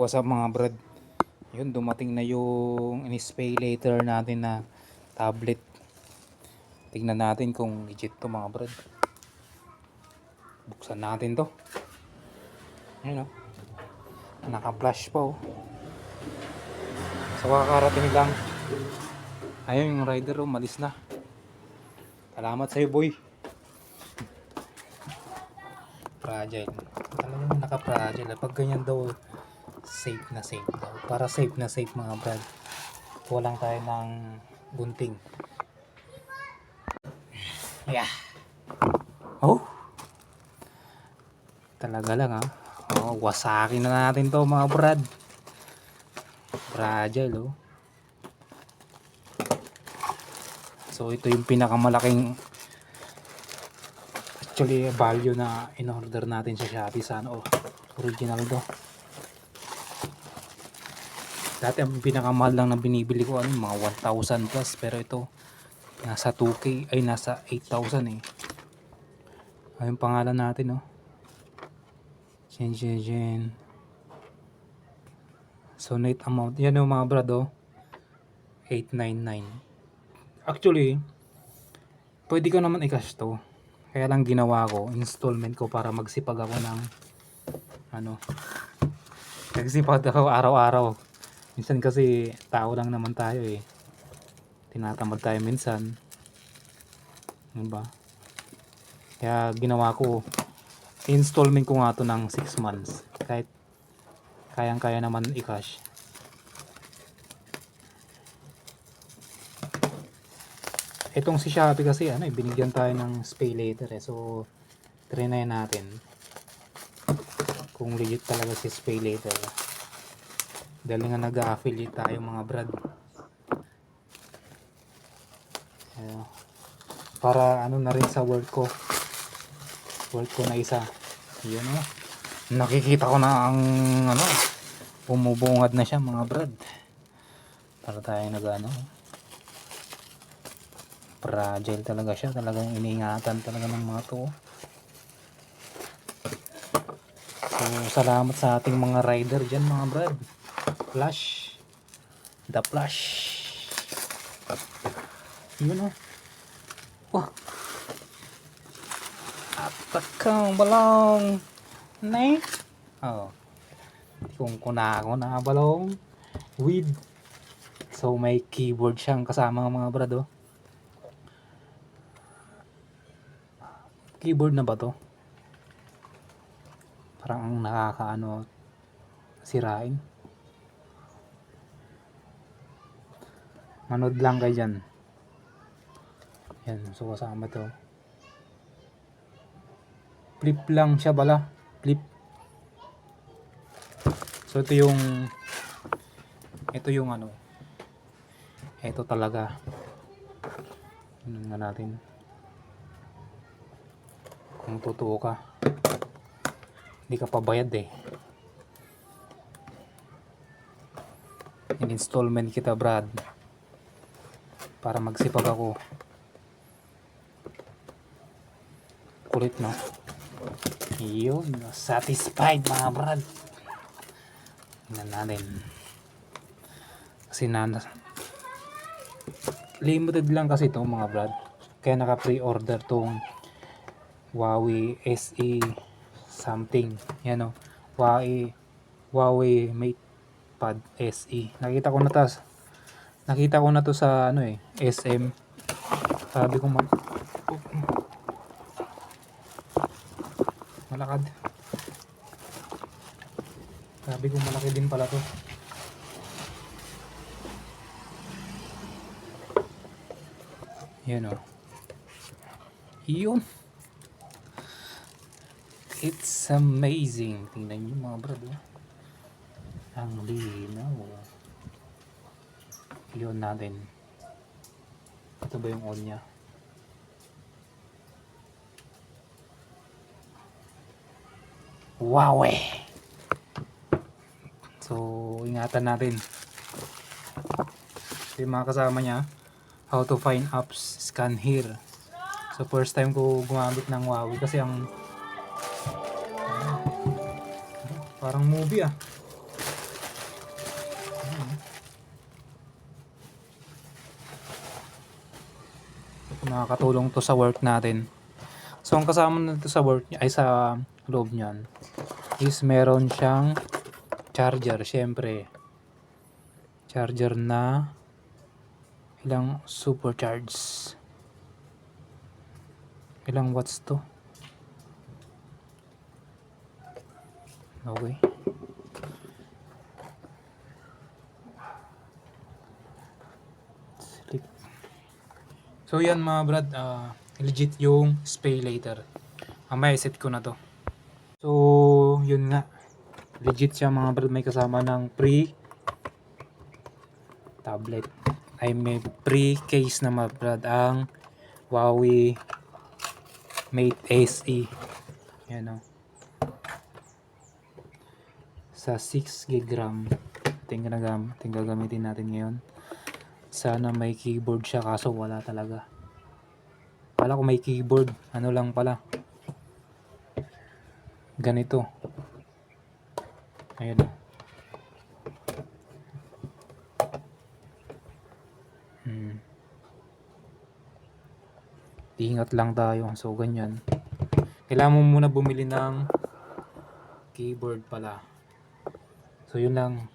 what's up mga brad? Yun, dumating na yung in-spay later natin na tablet. Tingnan natin kung legit to mga brad. Buksan natin to. Ayun o. Naka-flash pa o. So kakarating lang. Ayun yung rider o, malis na. Salamat sa'yo boy. Fragile. Talagang naka-fragile. Pag ganyan daw, safe na safe daw. Para safe na safe mga brad. Kulang tayo ng gunting. Yeah. Oh. Talaga lang ha. Oh, wasakin na natin to mga brad. Fragile oh. So ito yung pinakamalaking actually value na in-order natin sa Shopee. Sana oh, original to. Dati ang pinakamahal lang na binibili ko ano, mga 1,000 plus, pero ito nasa 2K ay nasa 8,000 eh. Ayun pangalan natin oh. Shenzhen. So net amount. Yan yung mga brad oh. 899. Actually, pwede ko naman i-cash to. Kaya lang ginawa ko, installment ko para magsipag ako ng ano. Nagsipag ako araw-araw. Minsan kasi tao lang naman tayo eh. Tinatamad tayo minsan. Diba? Kaya ginawa ko, installment ko nga to ng 6 months. Kahit kayang-kaya naman i-cash. Itong si Shopee kasi ano, binigyan tayo ng pay later eh. So, trinay natin kung legit talaga si pay later. Dahil nga nag-affiliate tayo mga brad. Para ano na rin sa work ko na isa. Yun oh. Nakikita ko na ang ano, bumubungad na siya mga brad. Para tayo nag-ano, fragile talaga siya. Talagang iniingatan talaga ng mga to. So salamat sa ating mga rider dyan mga brad. Flash. The flash. Yun oh. Wah. Atakang balong. Nay. Oh. Kung kuna ako na balong with. So may keyboard siyang kasama mga brad oh. Keyboard na ba to? Parang ang nakakaano sirain. Manood lang kayo dyan. Yan, so kasama to. Flip lang siya bala. Flip. So ito yung ano. Ito talaga. Ano nga natin. Kung totoo ka. Hindi ka pabayad eh. In-installment kita brad. Para magsipag ako. Kulit no. Yun. Satisfied mga brad. Tingnan natin. Kasi limited lang kasi ito mga brad. Kaya naka pre-order tong Huawei SE something. Yan o. Huawei MatePad SE. Nakita ko na to sa ano eh, SM. Sabi ko malakad. Sabi ko malaki din pala to. Yan o. Yun. It's amazing. Tingnan nyo mga brad. Ang linaw. Yun natin. Ito ba yung on nya? Wow eh. So ingatan natin. So, yung mga kasama niya, how to find apps, scan here. So first time ko gumamit ng Huawei kasi ang parang movie ah. Nakakatulong to sa work natin. So ang kasama nito sa work ay sa loob niyan is meron siyang charger, syempre. Charger na ilang supercharge. Ilang watts to? Okay. So yan mga brad, legit yung pay later. Mamaya set ko na to. So yun nga, legit siya mga brad, may kasama ng pre tablet. Ay may pre case na mga brad ang Huawei Mate SE. Yan o. Sa 6 GB RAM. Tingnan gagamitin natin ngayon. Sana may keyboard siya kaso wala talaga. Wala ko may keyboard. Ano lang pala. Ganito. Ayun o. Ingat lang tayo. So ganyan. Kailangan mo muna bumili ng keyboard pala. So yun lang.